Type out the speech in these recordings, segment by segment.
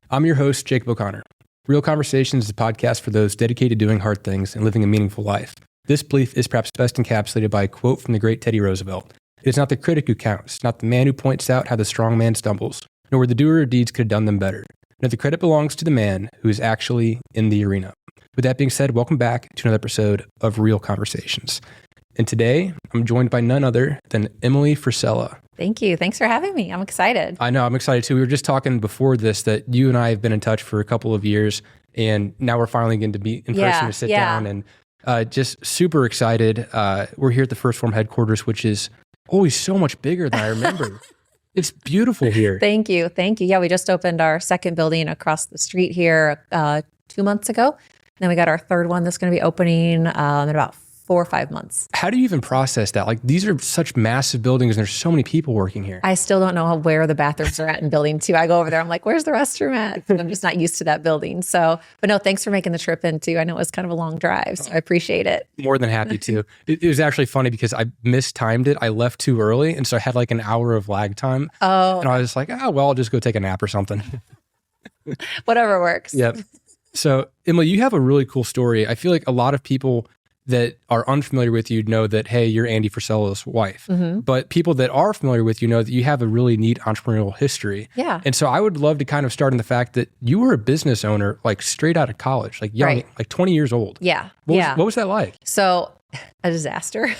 I'm your host, Jacob O'Connor. Real Conversations is a podcast for those dedicated to doing hard things and living a meaningful life. This belief is perhaps best encapsulated by a quote from the great Teddy Roosevelt. It is not the critic who counts, not the man who points out how the strong man stumbles, nor where the doer of deeds could have done them better. No, the credit belongs to the man who is actually in the arena. With that being said, welcome back to another episode of Real Conversations. And today, I'm joined by none other than Emily Frisella. Thank you. Thanks for having me. I'm excited. I know, I'm excited too. We were just talking before this that you and I have been in touch for a couple of years, and now we're finally getting to be in person to sit down, and just super excited. We're here at the Phorm headquarters, which is always so much bigger than I remember. It's beautiful here. Thank you. Thank you. Yeah, we just opened our second building across the street here 2 months ago. Then we got our third one that's going to be opening in about 4 or 5 months. How do you even process that? Like, these are such massive buildings and there's so many people working here. I still don't know where the bathrooms are at in building 2. I go over there, I'm like, where's the restroom at? I'm just not used to that building. So, but no, thanks for making the trip in too. I know it was kind of a long drive, so I appreciate it. More than happy to. It was actually funny because I mistimed it. I left too early, and so I had like an hour of lag time. Oh. And I was like, well, I'll just go take a nap or something. Whatever works. Yep. So, Emily, you have a really cool story. I feel like a lot of people that are unfamiliar with you know that, hey, you're Andy Frisella's wife. Mm-hmm. But people that are familiar with you know that you have a really neat entrepreneurial history. Yeah. And so I would love to kind of start in the fact that you were a business owner, like straight out of college, like young, right. like 20 years old. Yeah. What was that like? So, a disaster.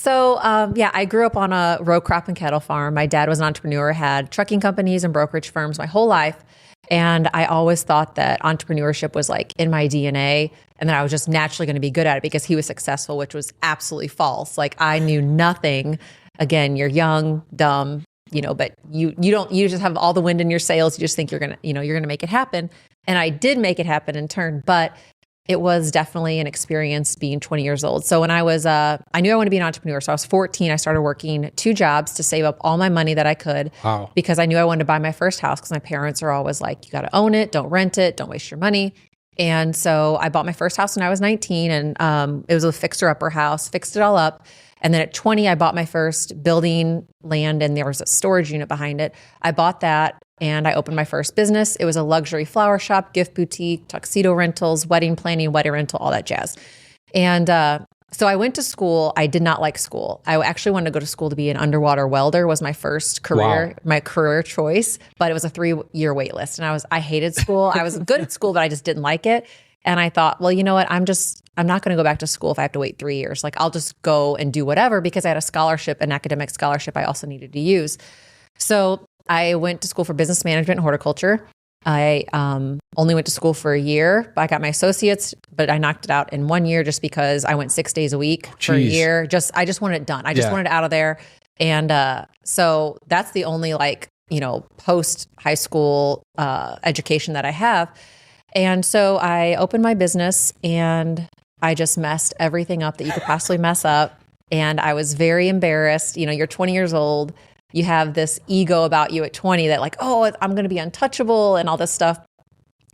I grew up on a row crop and cattle farm. My dad was an entrepreneur, had trucking companies and brokerage firms my whole life. And I always thought that entrepreneurship was like in my DNA and that I was just naturally going to be good at it because he was successful, which was absolutely false. Like, I knew nothing. Again, you're young, dumb, but you just have all the wind in your sails. You just think you're going to make it happen. And I did make it happen in turn, but it was definitely an experience being 20 years old. So when I was, I knew I wanted to be an entrepreneur. So I was 14. I started working 2 jobs to save up all my money that I could. Wow. Because I knew I wanted to buy my first house because my parents are always like, you got to own it. Don't rent it. Don't waste your money. And so I bought my first house when I was 19 and it was a fixer-upper house, fixed it all up. And then at 20, I bought my first building land and there was a storage unit behind it. I bought that. And I opened my first business. It was a luxury flower shop, gift boutique, tuxedo rentals, wedding planning, wedding rental, all that jazz. And so I went to school. I did not like school. I actually wanted to go to school to be an underwater welder was my first career, wow. My career choice, but it was a 3-year wait list. And I hated school. I was good at school, but I just didn't like it. And I thought, well, you know what? I'm not going to go back to school if I have to wait 3 years. Like, I'll just go and do whatever because I had a scholarship, an academic scholarship I also needed to use. So I went to school for business management and horticulture. I only went to school for a year. I got my associates, but I knocked it out in 1 year just because I went 6 days a week for a year. I just wanted it done. I just wanted it out of there. And so that's the only post high school education that I have. And so I opened my business and I just messed everything up that you could possibly mess up. And I was very embarrassed. You're 20 years old. You have this ego about you at 20 that like, oh, I'm going to be untouchable and all this stuff.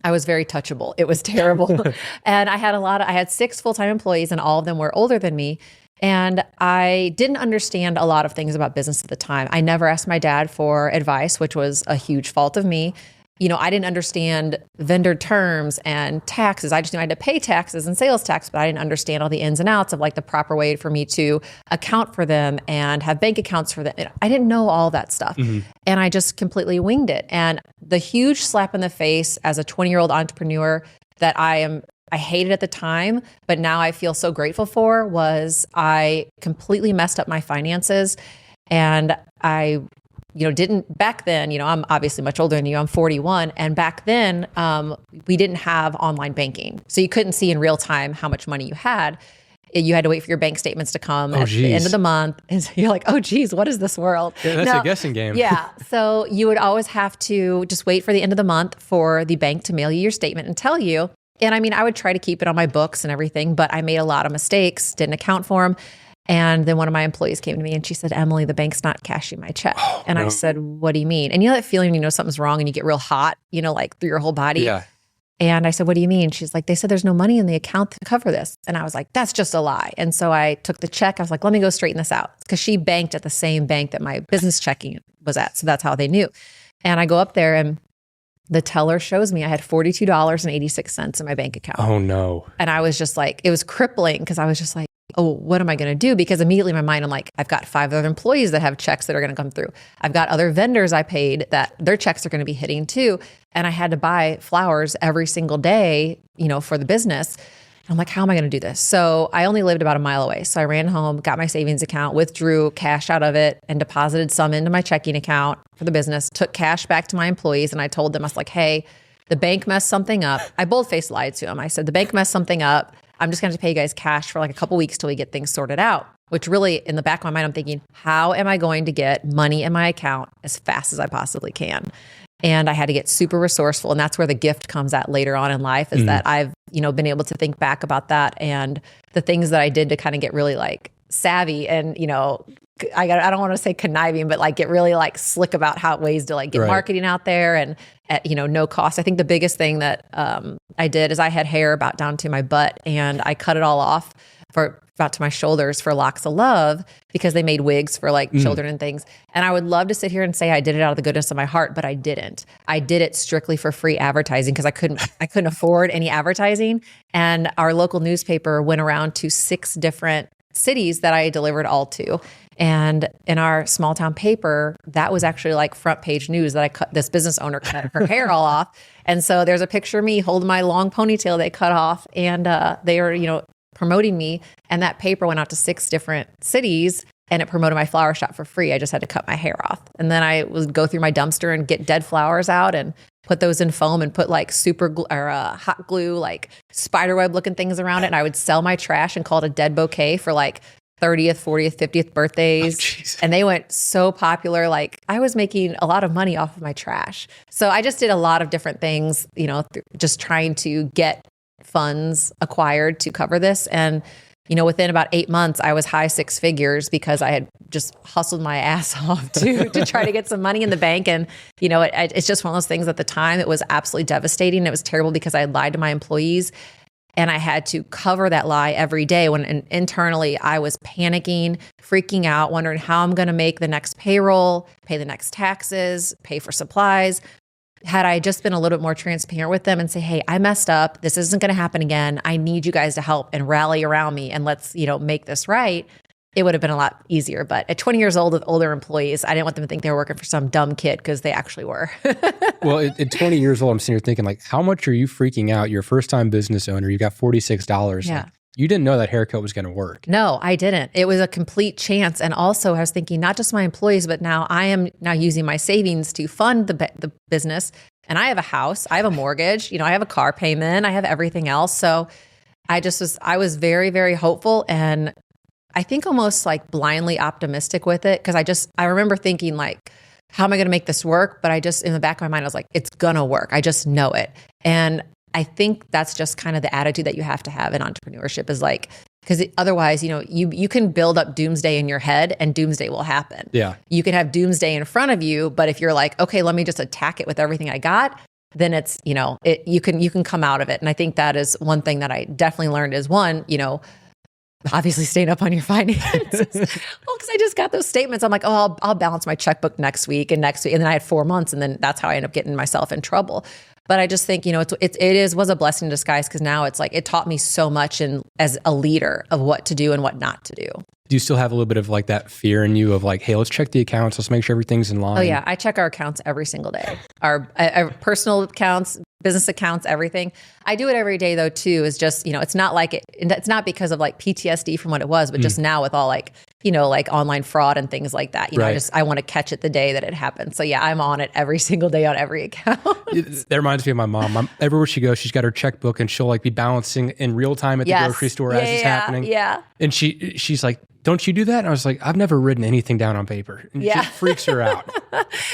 I was very touchable. It was terrible. And I had 6 full-time employees and all of them were older than me. And I didn't understand a lot of things about business at the time. I never asked my dad for advice, which was a huge fault of me. I didn't understand vendor terms and taxes. I just knew I had to pay taxes and sales tax, but I didn't understand all the ins and outs of like the proper way for me to account for them and have bank accounts for them. I didn't know all that stuff. Mm-hmm. And I just completely winged it. And the huge slap in the face as a 20-year-old entrepreneur that I hated at the time, but now I feel so grateful for was I completely messed up my finances. And I didn't back then, I'm obviously much older than you, I'm 41. And back then, we didn't have online banking. So you couldn't see in real time how much money you had. You had to wait for your bank statements to come at the end of the month. And so you're like, oh, geez, what is this world? Yeah, that's a guessing game. Yeah. So you would always have to just wait for the end of the month for the bank to mail you your statement and tell you. And I would try to keep it on my books and everything, but I made a lot of mistakes, didn't account for them. And then one of my employees came to me and she said, Emily, the bank's not cashing my check. And I said, what do you mean? And that feeling, something's wrong and you get real hot, like through your whole body. Yeah. And I said, what do you mean? She's like, they said there's no money in the account to cover this. And I was like, that's just a lie. And so I took the check. I was like, let me go straighten this out. Because she banked at the same bank that my business checking was at. So that's how they knew. And I go up there and the teller shows me I had $42.86 in my bank account. Oh no. And I was just like, it was crippling because I was just like, oh, what am I going to do? Because immediately in my mind, I'm like, I've got 5 other employees that have checks that are going to come through. I've got other vendors I paid that their checks are going to be hitting too. And I had to buy flowers every single day, for the business. I'm like, how am I going to do this? So I only lived about a mile away. So I ran home, got my savings account, withdrew cash out of it, and deposited some into my checking account for the business, took cash back to my employees. And I told them, I was like, hey, the bank messed something up. I bold-faced lied to them. I said, the bank messed something up. I'm just going to pay you guys cash for like a couple weeks till we get things sorted out, which really in the back of my mind, I'm thinking, how am I going to get money in my account as fast as I possibly can? And I had to get super resourceful. And that's where the gift comes at later on in life is that I've, been able to think back about that and the things that I did to kind of get really like savvy and, I don't want to say conniving, but like get really like slick about how ways to like get marketing out there and at, no cost. I think the biggest thing that I did is I had hair about down to my butt and I cut it all off for about to my shoulders for Locks of Love because they made wigs for like children and things. And I would love to sit here and say I did it out of the goodness of my heart, but I didn't. I did it strictly for free advertising because I couldn't afford any advertising. And our local newspaper went around to 6 different cities that I delivered all to. And in our small town paper, that was actually like front page news that this business owner cut her hair all off. And so there's a picture of me holding my long ponytail they cut off and they are, promoting me. And that paper went out to 6 different cities and it promoted my flower shop for free. I just had to cut my hair off. And then I would go through my dumpster and get dead flowers out and put those in foam and put like super glue or hot glue, like spiderweb looking things around it. And I would sell my trash and call it a dead bouquet for like 30th, 40th, 50th birthdays. And they went so popular. Like I was making a lot of money off of my trash. So I just did a lot of different things, just trying to get funds acquired to cover this. And, within about 8 months, I was high 6 figures because I had just hustled my ass off to try to get some money in the bank. And, it's just one of those things at the time, it was absolutely devastating. It was terrible because I had lied to my employees. And I had to cover that lie every day and internally I was panicking, freaking out, wondering how I'm going to make the next payroll, pay the next taxes, pay for supplies. Had I just been a little bit more transparent with them and say, hey, I messed up. This isn't going to happen again. I need you guys to help and rally around me and let's, make this right. It would have been a lot easier. But at 20 years old with older employees, I didn't want them to think they were working for some dumb kid because they actually were. Well, at 20 years old, I'm sitting here thinking like, how much are you freaking out? You're a first-time business owner. You got $46. Yeah. Like, you didn't know that haircut was going to work. No, I didn't. It was a complete chance. And also I was thinking not just my employees, but now I am now using my savings to fund the business. And I have a house, I have a mortgage, I have a car payment, I have everything else. So I was very, very hopeful. And I think almost like blindly optimistic with it. Cause I remember thinking like, how am I going to make this work? But I just, in the back of my mind, I was like, it's going to work. I just know it. And I think that's just kind of the attitude that you have to have in entrepreneurship is like, because otherwise, you can build up doomsday in your head and doomsday will happen. Yeah. You can have doomsday in front of you, but if you're like, okay, let me just attack it with everything I got, then it's, you can come out of it. And I think that is one thing that I definitely learned is one, obviously staying up on your finances. Well, because I just got those statements. I'm like, oh, I'll balance my checkbook next week. And then I had 4 months. And then that's how I ended up getting myself in trouble. But I just think, was a blessing in disguise because now it's like, it taught me so much as a leader of what to do and what not to do. Do you still have a little bit of like that fear in you of like, hey, let's check the accounts. Let's make sure everything's in line. Oh yeah. I check our accounts every single day. Our personal accounts, business accounts, everything. I do it every day though too, is just, it's not like it's not because of like PTSD from what it was, but just now with all like, like online fraud and things like that. I want to catch it the day that it happens. So yeah, I'm on it every single day on every account. That reminds me of my mom. Everywhere she goes, she's got her checkbook and she'll like be balancing in real time at the grocery store as it's happening. Yeah. And she's like, don't you do that? And I was like, I've never written anything down on paper. And it just freaks her out.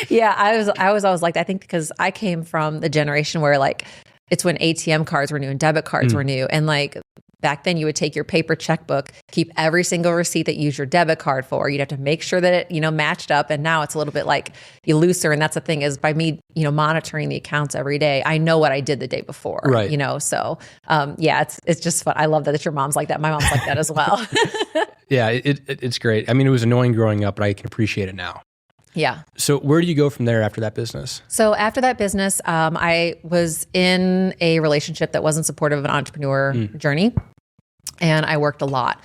Yeah. I was always like that. I think because I came from the generation where like, it's when ATM cards were new and debit cards were new. And like back then you would take your paper checkbook, keep every single receipt that you use your debit card for. You'd have to make sure that it, matched up. And now it's a little bit like looser. And that's the thing is by me, monitoring the accounts every day, I know what I did the day before, right. So yeah, it's just fun. I love that your mom's like that. My mom's like that as well. Yeah, it's great. I mean, it was annoying growing up, but I can appreciate it now. Yeah. So where do you go from there after that business? So after that business, I was in a relationship that wasn't supportive of an entrepreneur journey, and I worked a lot.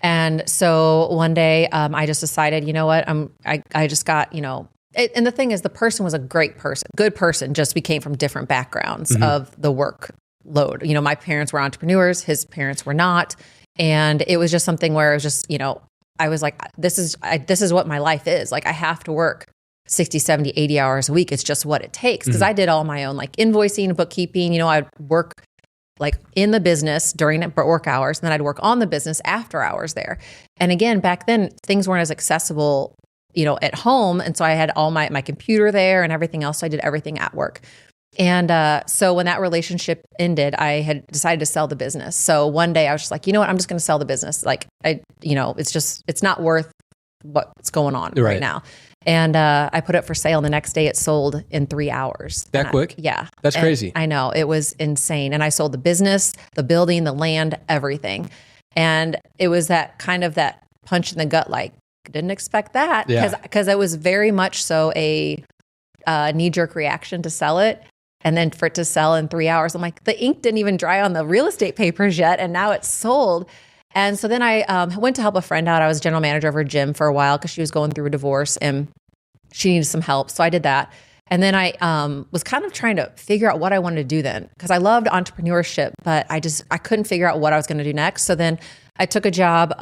And so one day, I just decided, you know what, I just got, and the thing is, the person was a great person, good person, just we came from different backgrounds of the workload. My parents were entrepreneurs, his parents were not. And it was just something where it was just, I was like, this is what my life is. Like, I have to work 60, 70, 80 hours a week. It's just what it takes. Because I did all my own like invoicing, bookkeeping, I'd work like in the business during work hours, and then I'd work on the business after hours there. And again, back then things weren't as accessible, at home. And so I had all my computer there and everything else. So I did everything at work. And so when that relationship ended, I had decided to sell the business. So one day I was just like, you know what, I'm just going to sell the business. Like, it's not worth what's going on right now. And I put it for sale. And the next day it sold in 3 hours. That quick? Yeah. That's crazy. I know. It was insane. And I sold the business, the building, the land, everything. And it was that kind of that punch in the gut, like, didn't expect that. Because it was very much so a knee-jerk reaction to sell it. And then for it to sell in 3 hours, I'm like, the ink didn't even dry on the real estate papers yet. And now it's sold. And so then I went to help a friend out. I was general manager of her gym for a while because she was going through a divorce and she needed some help. So I did that. And then I was kind of trying to figure out what I wanted to do then, because I loved entrepreneurship, but I couldn't figure out what I was going to do next. So then I took a job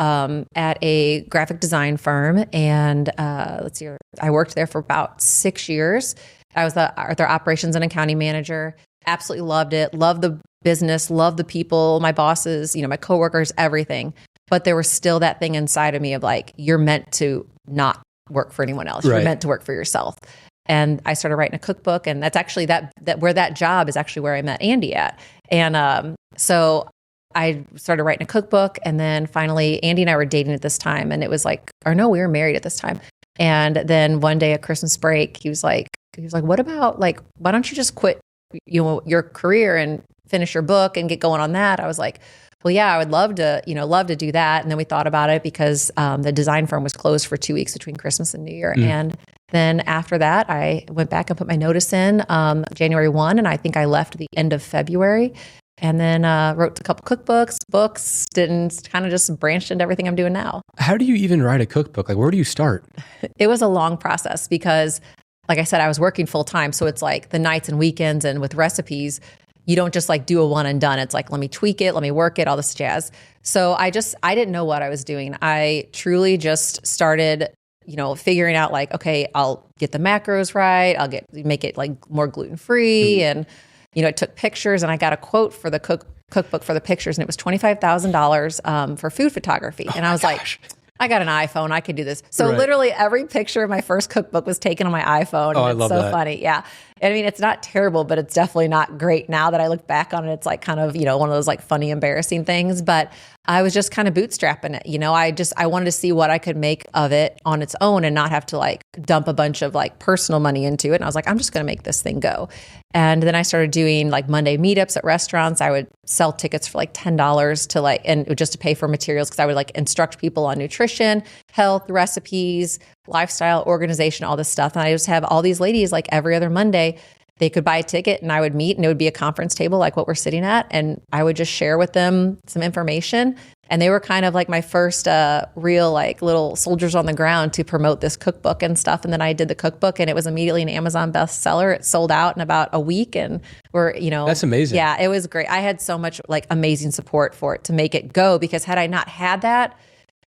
at a graphic design firm, and I worked there for about 6 years. I was their operations and accounting manager. Absolutely loved it. Loved the business. Loved the people, my bosses, my coworkers, everything. But there was still that thing inside of me of like, you're meant to not work for anyone else. Right. You're meant to work for yourself. And I started writing a cookbook, and that's actually that where that job is actually where I met Andy at. And so I started writing a cookbook, and then finally Andy and I were dating at this time, and it was like, or no, we were married at this time. And then one day at Christmas break, he was like, what about like, why don't you just quit, your career and finish your book and get going on that? I was like, well, yeah, I would love to do that. And then we thought about it because the design firm was closed for 2 weeks between Christmas and New Year. And then after that, I went back and put my notice in January 1, and I think I left the end of February. And then wrote a couple cookbooks, books, kind of just branched into everything I'm doing now. How do you even write a cookbook? Like, where do you start? It was a long process because, like I said, I was working full time. So it's like the nights and weekends, and with recipes, you don't just like do a one and done. It's like, let me tweak it, let me work it, all this jazz. So I didn't know what I was doing. I truly just started, figuring out like, okay, I'll get the macros right. Make it like more gluten-free. And, I took pictures, and I got a quote for the cookbook for the pictures, and it was $25,000 for food photography. And I was like, I got an iPhone, I could do this. So literally every picture of my first cookbook was taken on my iPhone. Oh, I love that. Funny. Yeah. I mean, it's not terrible, but it's definitely not great now that I look back on it. It's like kind of, one of those like funny, embarrassing things, but I was just kind of bootstrapping it. I wanted to see what I could make of it on its own and not have to like dump a bunch of like personal money into it. And I was like, I'm just going to make this thing go. And then I started doing like Monday meetups at restaurants. I would sell tickets for like $10 to like, and just to pay for materials, because I would like instruct people on nutrition, health, recipes, lifestyle, organization, all this stuff. And I just have all these ladies like every other Monday, they could buy a ticket and I would meet, and it would be a conference table like what we're sitting at. And I would just share with them some information. And they were kind of like my first real like little soldiers on the ground to promote this cookbook and stuff. And then I did the cookbook, and it was immediately an Amazon bestseller. It sold out in about a week, and that's amazing. Yeah, it was great. I had so much like amazing support for it to make it go, because had I not had that,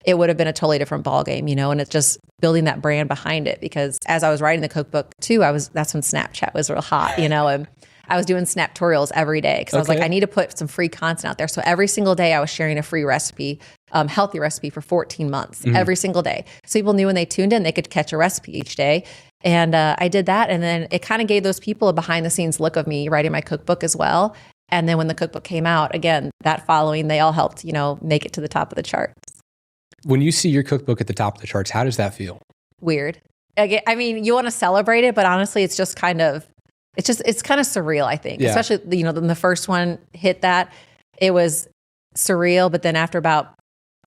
it would have been a totally different ballgame, and it's just building that brand behind it. Because as I was writing the cookbook too, that's when Snapchat was real hot, and I was doing Snaptorials every day because I was like, I need to put some free content out there. So every single day I was sharing a free recipe, healthy recipe for 14 months, every single day. So people knew when they tuned in, they could catch a recipe each day. And I did that. And then it kind of gave those people a behind the scenes look of me writing my cookbook as well. And then when the cookbook came out, again, that following, they all helped, make it to the top of the charts. When you see your cookbook at the top of the charts, how does that feel? Weird. I mean, you want to celebrate it, but honestly, it's just kind of, it's kind of surreal, I think. Yeah. Especially, when the first one hit that, it was surreal. But then after about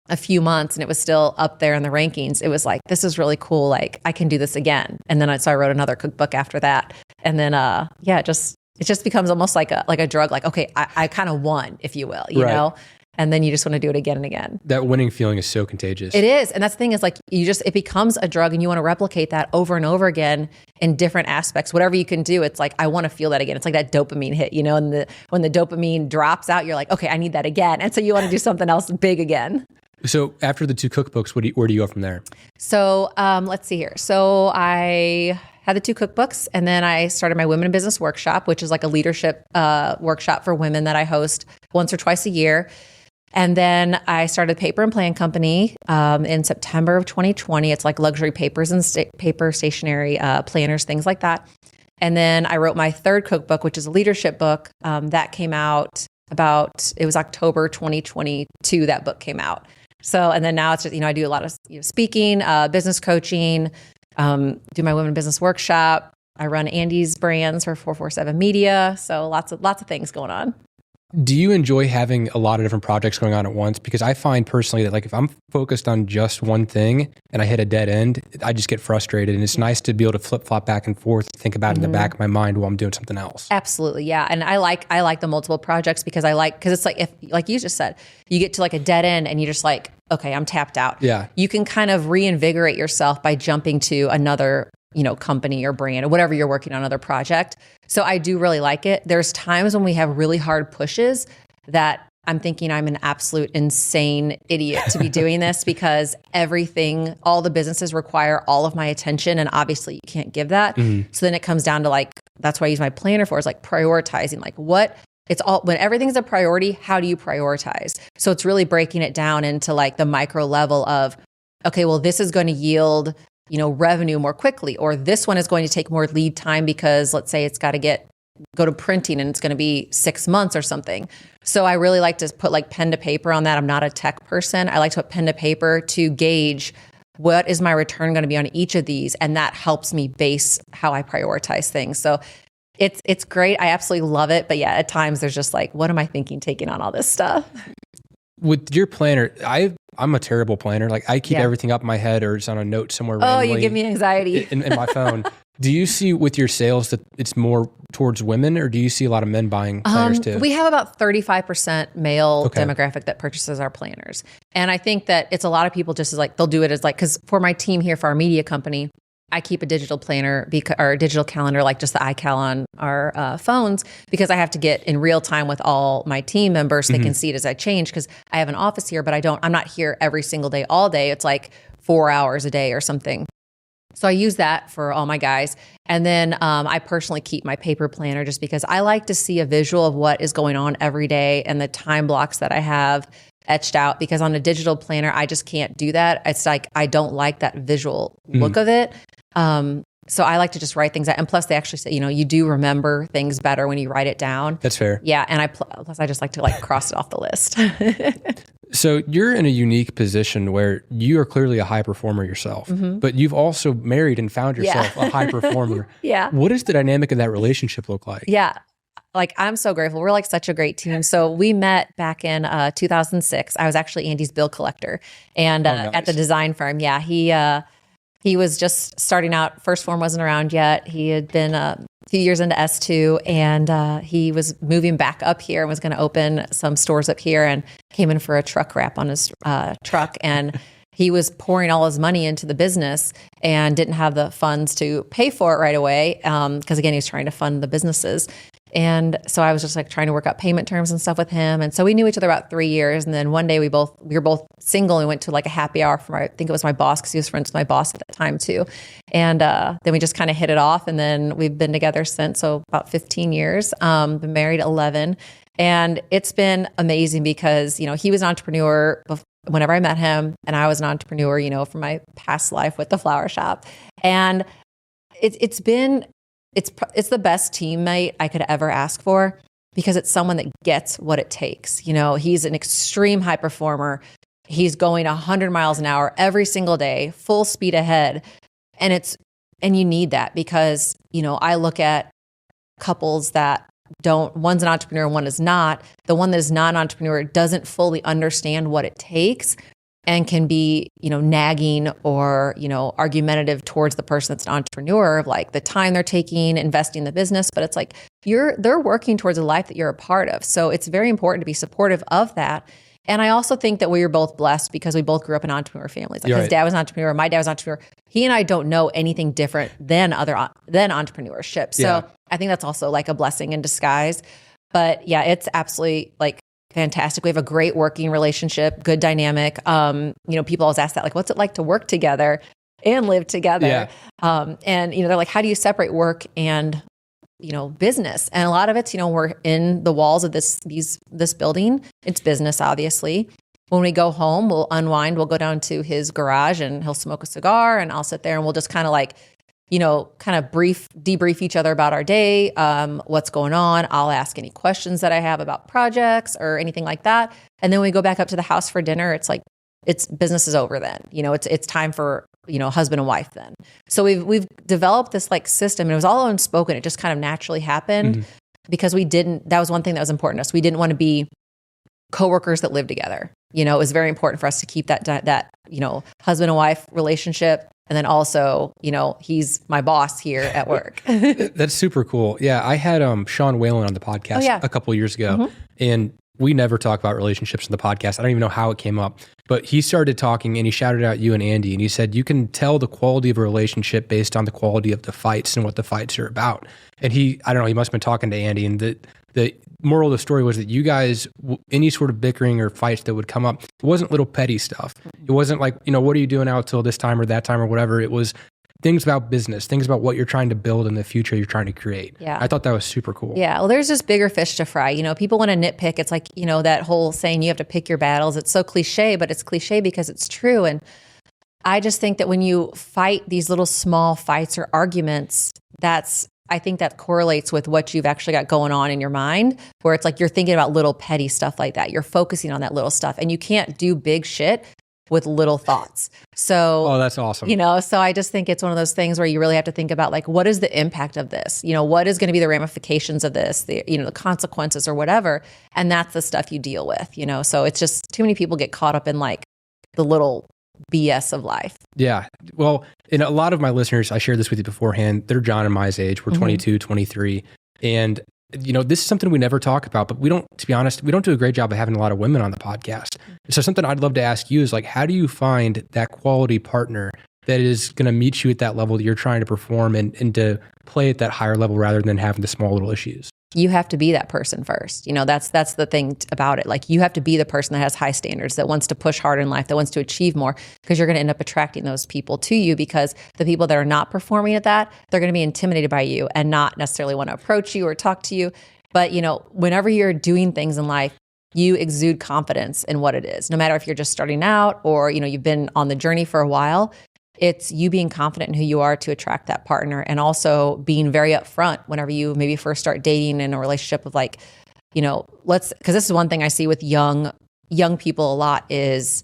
a few months and it was still up there in the rankings, it was like, this is really cool. Like I can do this again. And then so I wrote another cookbook after that. And then, it just becomes almost like a drug. Like, okay, I kind of won, if you will, you know? And then you just want to do it again and again. That winning feeling is so contagious. It is. And that's the thing is like, it becomes a drug and you want to replicate that over and over again in different aspects. Whatever you can do, it's like, I want to feel that again. It's like that dopamine hit, you know, and when the dopamine drops out, you're like, okay, I need that again. And so you want to do something else big again. So after the 2 cookbooks, where do you go from there? So let's see here. So I had the 2 cookbooks and then I started my Women in Business workshop, which is like a leadership workshop for women that I host once or twice a year. And then I started a paper and plan company in September of 2020. It's like luxury papers and paper stationery, planners, things like that. And then I wrote my 3rd cookbook, which is a leadership book that came out it was October 2022 that book came out. So, and then now it's just, I do a lot of speaking, business coaching, do my Women in Business workshop. I run Andy's brands for 447 Media. So lots of things going on. Do you enjoy having a lot of different projects going on at once? Because I find personally that like if I'm focused on just one thing and I hit a dead end, I just get frustrated. And it's nice to be able to flip flop back and forth, think about it in the back of my mind while I'm doing something else. Absolutely. Yeah. And I like the multiple projects because it's like, if like you just said, you get to like a dead end and you're just like, okay, I'm tapped out. Yeah. You can kind of reinvigorate yourself by jumping to another company or brand or whatever you're working on, another project. So I do really like it. There's times when we have really hard pushes that I'm thinking I'm an absolute insane idiot to be doing this because all the businesses require all of my attention and obviously you can't give that. So then it comes down to like, that's what I use my planner for, is like prioritizing, like when everything's a priority, how do you prioritize? So it's really breaking it down into like the micro level of, okay, well, this is going to yield revenue more quickly, or this one is going to take more lead time because let's say it's got to go to printing and it's going to be 6 months or something. So I really like to put like pen to paper on that. I'm not a tech person. I like to put pen to paper to gauge what is my return going to be on each of these. And that helps me base how I prioritize things. So it's great. I absolutely love it. But yeah, at times there's just like, what am I thinking taking on all this stuff? With your planner, I'm a terrible planner. Like I keep everything up in my head or it's on a note somewhere randomly. Oh, you give me anxiety. In my phone. Do you see with your sales that it's more towards women, or do you see a lot of men buying planners too? We have about 35% male demographic that purchases our planners. And I think that it's a lot of people just as like, they'll do it as like, because for my team here, for our media company, I keep a digital planner or a digital calendar, like just the iCal on our phones, because I have to get in real time with all my team members so they can see it as I change, because I have an office here, but I'm not here every single day, all day. It's like 4 hours a day or something. So I use that for all my guys. And then I personally keep my paper planner just because I like to see a visual of what is going on every day and the time blocks that I have etched out, because on a digital planner, I just can't do that. It's like, I don't like that visual look of it. So I like to just write things out. And plus they actually say, you do remember things better when you write it down. That's fair. Yeah. And plus I just like to like cross it off the list. So you're in a unique position where you are clearly a high performer yourself, but you've also married and found yourself a high performer. Yeah. What does the dynamic of that relationship look like? Yeah. Like, I'm so grateful. We're like such a great team. So we met back in 2006. I was actually Andy's bill collector and nice. At the design firm. Yeah. He was just starting out. First Phorm wasn't around yet. He had been a few years into S2 and he was moving back up here and was going to open some stores up here, and came in for a truck wrap on his truck. And he was pouring all his money into the business and didn't have the funds to pay for it right away. Because again, he was trying to fund the businesses. And so I was just like trying to work out payment terms and stuff with him. And so we knew each other about 3 years. And then one day we were both single and went to like a happy hour from I think it was my boss, because he was friends with my boss at that time too. And then we just kind of hit it off. And then we've been together since, so about 15 years, been married 11. And it's been amazing because, he was an entrepreneur whenever I met him, and I was an entrepreneur, from my past life with the flower shop. And it's the best teammate I could ever ask for, because it's someone that gets what it takes. He's an extreme high performer. He's going 100 miles an hour every single day, full speed ahead. And you need that, because, I look at couples that one's an entrepreneur and one is not. The one that is not an entrepreneur doesn't fully understand what it takes. and can be, nagging or, argumentative towards the person that's an entrepreneur of like the time they're taking, investing in the business. But it's like they're working towards a life that you're a part of. So it's very important to be supportive of that. And I also think that we are both blessed because we both grew up in entrepreneur families. Like his dad was an entrepreneur, my dad was an entrepreneur. He and I don't know anything different than entrepreneurship. So I think that's also like a blessing in disguise. But yeah, it's absolutely like fantastic. We have a great working relationship, good dynamic. People always ask that, like, what's it like to work together and live together? Yeah. And they're like, how do you separate work and business? And a lot of it's, we're in the walls of this building. It's business, obviously. When we go home, we'll unwind. We'll go down to his garage and he'll smoke a cigar and I'll sit there and we'll just kind of like, debrief each other about our day, what's going on. I'll ask any questions that I have about projects or anything like that. And then we go back up to the house for dinner. It's like, business is over then. It's time for, husband and wife then. So we've developed this like system, and it was all unspoken. It just kind of naturally happened because that was one thing that was important to us. We didn't want to be coworkers that live together. It was very important for us to keep that husband and wife relationship. And then also, he's my boss here at work. That's super cool. Yeah, I had Sean Whalen on the podcast a couple of years ago, and we never talk about relationships in the podcast. I don't even know how it came up, but he started talking and he shouted out you and Andy, and he said, you can tell the quality of a relationship based on the quality of the fights and what the fights are about. And he must have been talking to Andy, and the moral of the story was that you guys, any sort of bickering or fights that would come up, it wasn't little petty stuff. It wasn't like, what are you doing out till this time or that time or whatever. It was things about business, things about what you're trying to build in the future you're trying to create. Yeah. I thought that was super cool. Yeah. Well, there's just bigger fish to fry. People want to nitpick. It's like, that whole saying, you have to pick your battles. It's so cliche, but it's cliche because it's true. And I just think that when you fight these little small fights or arguments, I think that correlates with what you've actually got going on in your mind, where it's like you're thinking about little petty stuff like that. You're focusing on that little stuff, and you can't do big shit with little thoughts. So, that's awesome. So I just think it's one of those things where you really have to think about like, what is the impact of this? What is going to be the ramifications of this, the consequences or whatever. And that's the stuff you deal with, so it's just too many people get caught up in like the little BS of life. Yeah. Well, and a lot of my listeners, I shared this with you beforehand, they're John and my age. We're 22, 23. And, this is something we never talk about, but to be honest, we don't do a great job of having a lot of women on the podcast. So something I'd love to ask you is like, how do you find that quality partner that is going to meet you at that level that you're trying to perform and to play at that higher level rather than having the small little issues? You have to be that person first. That's the thing about it. Like, you have to be the person that has high standards, that wants to push hard in life, that wants to achieve more, because you're going to end up attracting those people to you, because the people that are not performing at that, they're going to be intimidated by you and not necessarily want to approach you or talk to you. But, whenever you're doing things in life, you exude confidence in what it is. No matter if you're just starting out or, you've been on the journey for a while, it's you being confident in who you are to attract that partner, and also being very upfront whenever you maybe first start dating in a relationship of like, because this is one thing I see with young people a lot is,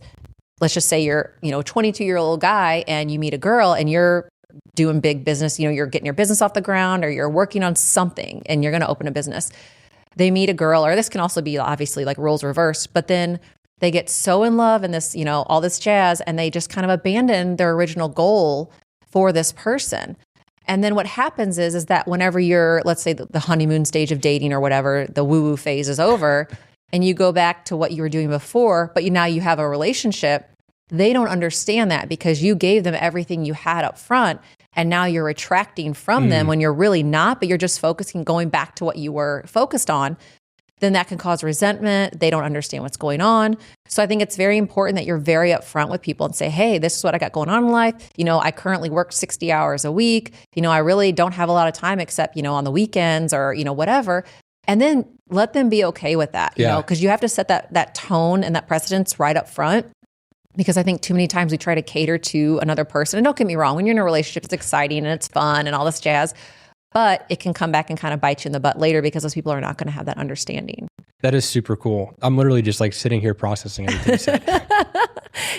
let's just say you're, 22-year-old guy and you meet a girl and you're doing big business, you're getting your business off the ground or you're working on something and you're going to open a business. They meet a girl, or this can also be obviously like roles reversed, but then they get so in love and this, all this jazz, and they just kind of abandon their original goal for this person. And then what happens is that whenever you're, let's say the honeymoon stage of dating or whatever, the woo-woo phase is over, and you go back to what you were doing before, but now you have a relationship, they don't understand that because you gave them everything you had up front, and now you're retracting from them when you're really not, but you're just going back to what you were focused on. Then that can cause resentment. They don't understand what's going on. So I think it's very important that you're very upfront with people and say, hey, this is what I got going on in life. I currently work 60 hours a week. I really don't have a lot of time except, on the weekends or, whatever. And then let them be okay with that, because you have to set that tone and that precedence right up front. Because I think too many times we try to cater to another person. And don't get me wrong, when you're in a relationship, it's exciting and it's fun and all this jazz. But it can come back and kind of bite you in the butt later because those people are not going to have that understanding. That is super cool. I'm literally just like sitting here processing everything you said.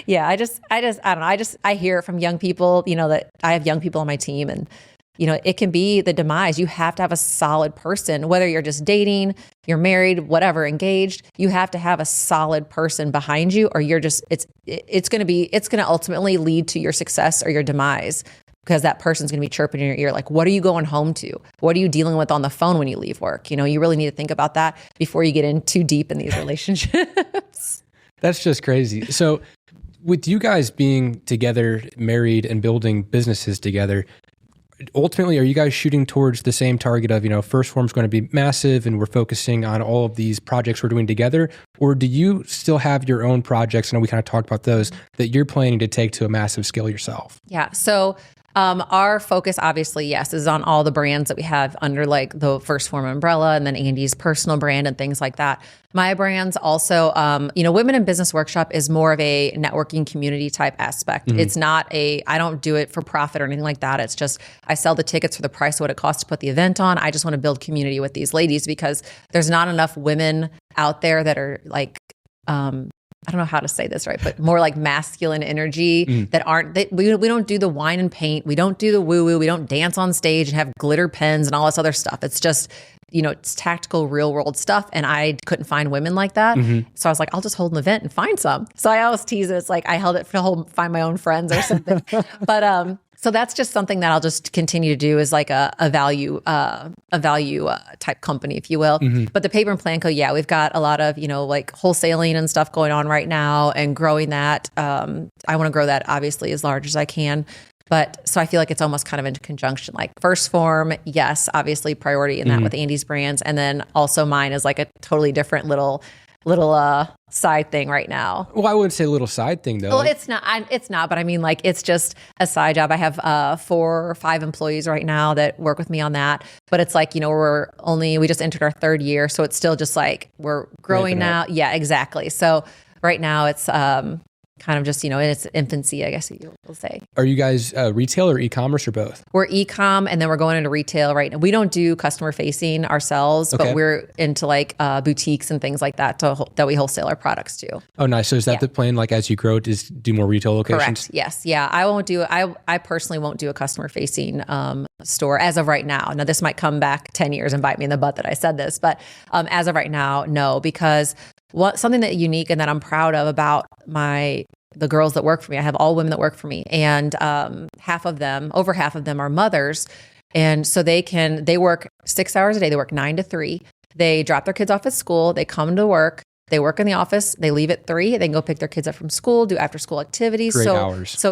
Yeah, I don't know. I hear it from young people, that I have young people on my team, and it can be the demise. You have to have a solid person, whether you're just dating, you're married, whatever, engaged, you have to have a solid person behind you, or you're just, it's going to ultimately lead to your success or your demise, because that person's going to be chirping in your ear. Like, what are you going home to? What are you dealing with on the phone when you leave work? You really need to think about that before you get in too deep in these relationships. That's just crazy. So with you guys being together, married, and building businesses together, ultimately, are you guys shooting towards the same target of, First Phorm's going to be massive and we're focusing on all of these projects we're doing together? Or do you still have your own projects, I know we kind of talked about those, that you're planning to take to a massive scale yourself? Yeah. So our focus, obviously, yes, is on all the brands that we have under like the First Phorm umbrella, and then Andy's personal brand and things like that. My brands also, Women in Business Workshop is more of a networking community type aspect. Mm-hmm. It's not I don't do it for profit or anything like that. It's just, I sell the tickets for the price of what it costs to put the event on. I just want to build community with these ladies, because there's not enough women out there that are like, I don't know how to say this right, but more like masculine energy we don't do the wine and paint. We don't do the woo woo. We don't dance on stage and have glitter pens and all this other stuff. It's just, it's tactical real world stuff. And I couldn't find women like that. Mm-hmm. So I was like, I'll just hold an event and find some. So I always tease it. It's like I held it to find my own friends or something. But, so that's just something that I'll just continue to do, is like a value type company, if you will. Mm-hmm. But the Paper and Plan Co., we've got a lot of, like wholesaling and stuff going on right now and growing that. I want to grow that obviously as large as I can. But so I feel like it's almost kind of in conjunction, like First Phorm, yes, obviously priority in that with Andy's brands. And then also mine is like a totally different little side thing right now. Well, I wouldn't say a little side thing though. Well, it's not, but I mean, like, it's just a side job. I have 4 or 5 employees right now that work with me on that, but it's like, we just entered our 3rd year. So it's still just like, we're growing now. Yeah, exactly. So right now it's, kind of just, in its infancy, I guess you'll say. Are you guys retail or e-commerce or both? We're e-com, and then we're going into retail right now. We don't do customer facing ourselves, but we're into like boutiques and things like that that we wholesale our products to. Oh, nice. So is that the plan, like as you grow, just do more retail locations? Correct. Yes. Yeah. I personally won't do a customer facing store as of right now. Now, this might come back 10 years and bite me in the butt that I said this, but as of right now, no, because something that unique and that I'm proud of about the girls that work for me. I have all women that work for me, and over half of them are mothers. And so they work 6 hours a day. They work 9 to 3. They drop their kids off at school. They come to work. They work in the office. They leave at 3. They can go pick their kids up from school, do after school activities. Great hours. So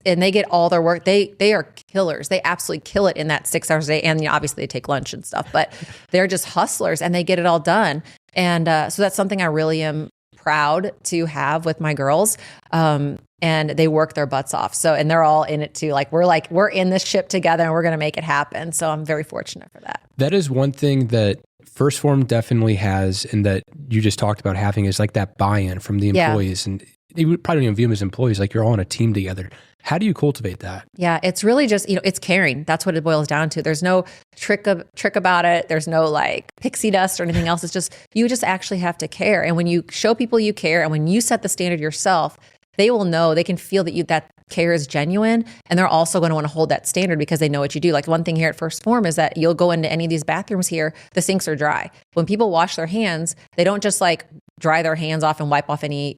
and they get all their work. They are killers. They absolutely kill it in that 6 hours a day. And obviously they take lunch and stuff, but they're just hustlers and they get it all done. And so that's something I really am proud to have with my girls. And they work their butts off. So, and they're all in it too. We're in this ship together and we're going to make it happen. So I'm very fortunate for that. That is one thing that First Phorm definitely has, and that you just talked about having, is like that buy-in from the employees. And you probably don't even view them as employees, like you're all on a team together. How do you cultivate that? Yeah, it's really just, it's caring. That's what it boils down to. There's no trick about it. There's no like pixie dust or anything else. It's just, you just actually have to care. And when you show people you care, and when you set the standard yourself, they will know, they can feel that care is genuine, and they're also going to want to hold that standard because they know what you do. Like one thing here at First Phorm is that you'll go into any of these bathrooms here, the sinks are dry. When people wash their hands, they don't just like dry their hands off and wipe off any,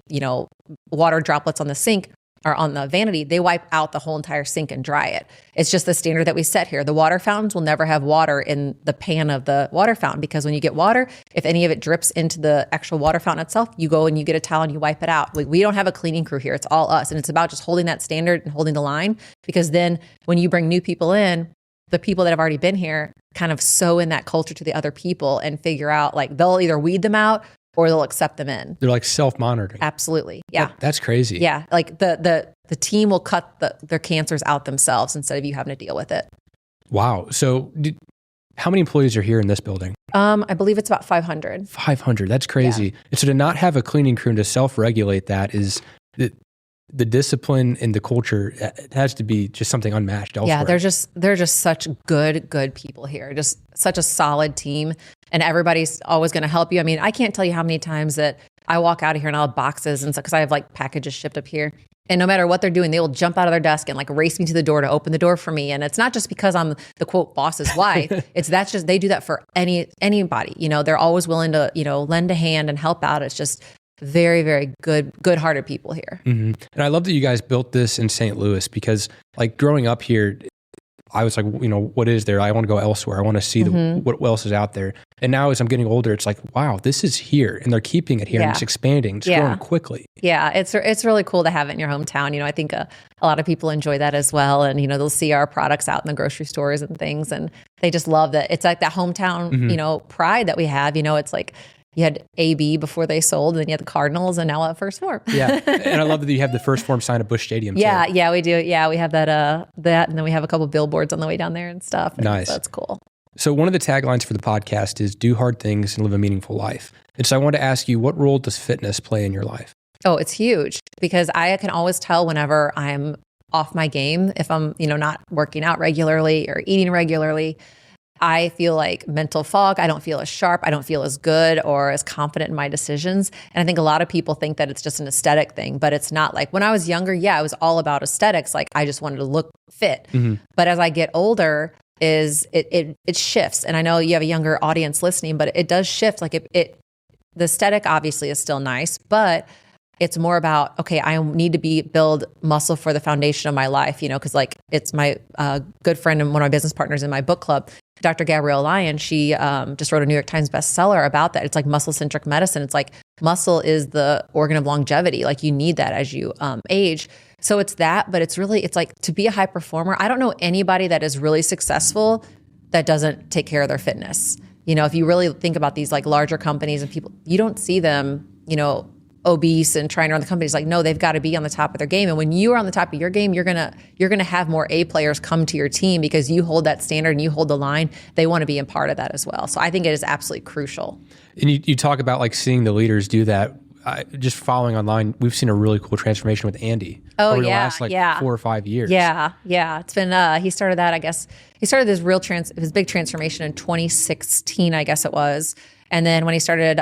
water droplets on the sink or on the vanity. They wipe out the whole entire sink and dry it. It's just the standard that we set here. The water fountains will never have water in the pan of the water fountain, because when you get water, if any of it drips into the actual water fountain itself, you go and you get a towel and you wipe it out. We don't have a cleaning crew here. It's all us. And it's about just holding that standard and holding the line, because then when you bring new people in, the people that have already been here kind of sew in that culture to the other people and figure out, like, they'll either weed them out or they'll accept them in. They're like self-monitoring. Absolutely. Yeah. That's crazy. Yeah. Like the team will cut their cancers out themselves instead of you having to deal with it. Wow. So how many employees are here in this building? I believe it's about 500. 500. That's crazy. Yeah. And so to not have a cleaning crew and to self-regulate that is the discipline and the culture, it has to be just something unmatched elsewhere. Yeah, they're just such good people here. Just such a solid team, and everybody's always going to help you. I mean, I can't tell you how many times that I walk out of here and I'll have boxes and stuff, because I have like packages shipped up here, And no matter what they're doing, they will jump out of their desk and like race me to the door to open the door for me. And it's not just because I'm the quote boss's wife. That's just, they do that for anybody. You know, they're always willing to, you know, lend a hand and help out. It's just very, very good-hearted people here. Mm-hmm. And I love that you guys built this in St. Louis, because like growing up here, I was like, you know, what is there? I want to go elsewhere. I want to see what else is out there. And now as I'm getting older, it's like, wow, this is here, and they're keeping it here, and it's expanding. It's growing quickly. Yeah, it's really cool to have it in your hometown. You know, I think a lot of people enjoy that as well. And, you know, they'll see our products out in the grocery stores and things, and they just love that. It's like that hometown, you know, pride that we have. You know, it's like, you had AB before they sold, and then you had the Cardinals, and now at First Phorm. Yeah, and I love that you have the First Phorm sign at Busch Stadium. Yeah, we do. Yeah, we have that, and then we have a couple billboards on the way down there and stuff. And nice. So that's cool. So one of the taglines for the podcast is "Do hard things and live a meaningful life." And so I want to ask you, what role does fitness play in your life? Oh, it's huge, because I can always tell whenever I'm off my game, if I'm, you know, not working out regularly or eating regularly. I feel like mental fog. I don't feel as sharp. I don't feel as good or as confident in my decisions. And I think a lot of people think that it's just an aesthetic thing, but it's not. Like when I was younger, yeah, it was all about aesthetics. Like I just wanted to look fit. But as I get older, it shifts. And I know you have a younger audience listening, but it does shift. Like the aesthetic obviously is still nice, but it's more about, okay, I need to build muscle for the foundation of my life, you know, because like it's my good friend and one of my business partners in my book club, Dr. Gabrielle Lyon, she just wrote a New York Times bestseller about that. It's like muscle-centric medicine. It's like muscle is the organ of longevity. Like you need that as you age. So it's that, but it's like to be a high performer, I don't know anybody that is really successful that doesn't take care of their fitness. You know, if you really think about these like larger companies and people, you don't see them, you know, obese and trying to run the companies. Like, no, they've got to be on the top of their game. And when you are on the top of your game, you're gonna have more A players come to your team because you hold that standard and you hold the line. They want to be a part of that as well. So I think it is absolutely crucial. And you talk about like seeing the leaders do that. Just following online, we've seen a really cool transformation with Andy over the last 4 or 5 years. Yeah. It's been, he started that, I guess, he started his big transformation in 2016, I guess it was. And then when he started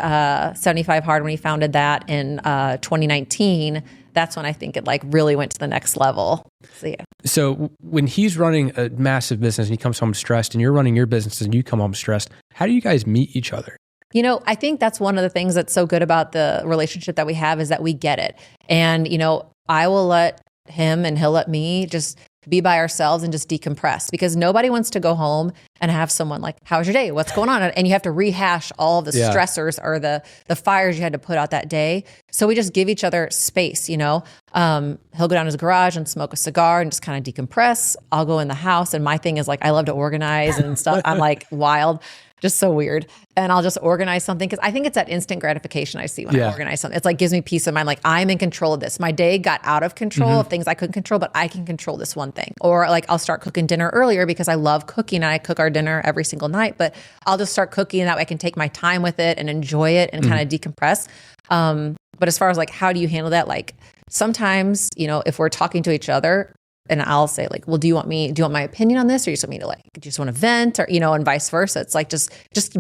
75 Hard, when he founded that in 2019, that's when I think it like really went to the next level. So yeah. So when he's running a massive business and he comes home stressed, and you're running your business and you come home stressed, how do you guys meet each other? You know, I think that's one of the things that's so good about the relationship that we have is that we get it. And, you know, I will let him and he'll let me just be by ourselves and just decompress, because nobody wants to go home and have someone like, how's your day? What's going on? And you have to rehash all the stressors or the fires you had to put out that day. So we just give each other space, you know. He'll go down to his garage and smoke a cigar and just kind of decompress. I'll go in the house, and my thing is like, I love to organize and stuff. I'm like wild. Just so weird. And I'll just organize something, because I think it's that instant gratification I see when I organize something. It's like gives me peace of mind. Like I'm in control of this. My day got out of control of things I couldn't control, but I can control this one thing. Or like I'll start cooking dinner earlier because I love cooking and I cook our dinner every single night, but I'll just start cooking, and that way I can take my time with it and enjoy it and kind of decompress. But as far as like, how do you handle that? Like sometimes, you know, if we're talking to each other, and I'll say like, well, do you want my opinion on this? Or you just want me to like, do you just want to vent, or, you know, and vice versa. It's like, just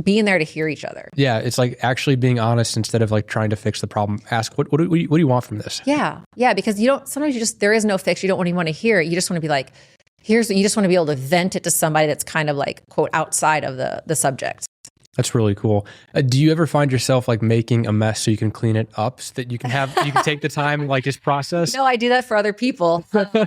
being there to hear each other. Yeah. It's like actually being honest instead of like trying to fix the problem. Ask, what do you want from this? Yeah. Yeah. Because sometimes there is no fix. You don't even want to hear it. You just want to be like, you just want to be able to vent it to somebody that's kind of like, quote, outside of the subject. That's really cool. Do you ever find yourself like making a mess so you can clean it up, so that you can take the time and like just process? No, I do that for other people.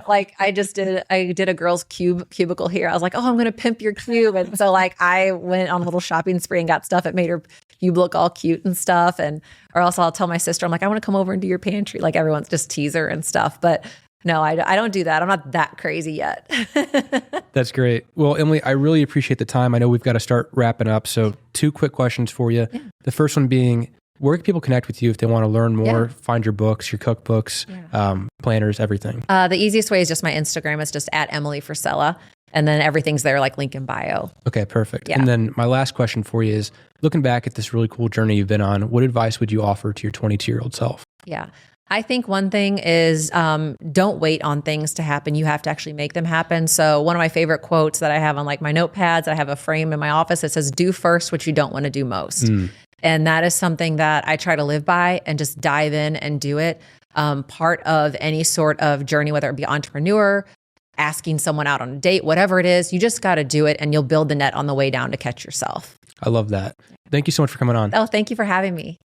Like I did a girl's cubicle here. I was like, oh, I'm going to pimp your cube. And so like I went on a little shopping spree and got stuff that made her cube look all cute and stuff. Or else I'll tell my sister, I'm like, I want to come over and do your pantry. Like everyone's just tease her and stuff. But no, I don't do that. I'm not that crazy yet. That's great. Well, Emily, I really appreciate the time. I know we've got to start wrapping up. So 2 quick questions for you. Yeah. The first one being, where can people connect with you if they want to learn more, find your books, your cookbooks, planners, everything? The easiest way is just my Instagram. It's just at Emily Frisella. And then everything's there, like link in bio. Okay, perfect. Yeah. And then my last question for you is, looking back at this really cool journey you've been on, what advice would you offer to your 22-year-old self? Yeah. I think one thing is don't wait on things to happen. You have to actually make them happen. So one of my favorite quotes that I have on like my notepads, I have a frame in my office that says, do first what you don't want to do most. And that is something that I try to live by and just dive in and do it. part of any sort of journey, whether it be entrepreneur, asking someone out on a date, whatever it is, you just got to do it and you'll build the net on the way down to catch yourself. I love that. Thank you so much for coming on. Oh, thank you for having me.